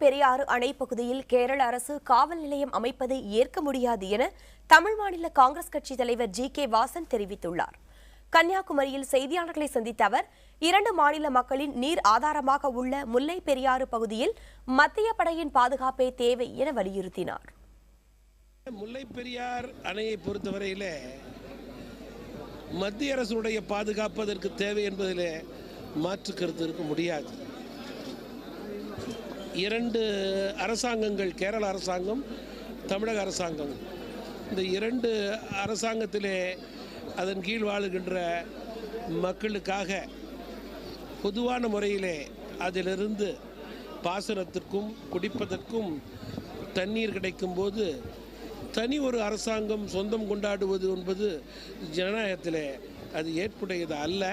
பெரியாறு அணை பகுதியில் கேரள அரசு காவல் நிலையம் அமைப்பதை ஏற்க முடியாது என தமிழ் மாநில காங்கிரஸ் கட்சி தலைவர் ஜி.கே. வாசன் தெரிவித்துள்ளார். கன்னியாகுமரியில் செய்தியாளர்களை சந்தித்த அவர், 2 மாநில மக்களின் நீர் ஆதாரமாக உள்ள முல்லை பெரியாறு பகுதியில் மத்திய படையின் பாதுகாப்பே தேவை என வலியுறுத்தினார். முல்லை பெரியார் அணையை பொறுத்தவரையில் மத்திய அரசுடைய பாதுகாப்பதற்கு தேவை என்பதில் மாற்று கருத்து இருக்க முடியாது. 2 அரசாங்கங்கள், கேரள அரசாங்கம், தமிழக அரசாங்கம், இந்த 2 அரசாங்கத்திலே அதன் கீழ் வாழுகின்ற மக்களுக்காக பொதுவான முறையிலே அதிலிருந்து பாசனத்திற்கும் குடிப்பதற்கும் தண்ணீர் கிடைக்கும் போது தனி ஒரு அரசாங்கம் சொந்தம் கொண்டாடுவது என்பது ஜனநாயகத்திலே அது ஏற்புடையது அல்ல.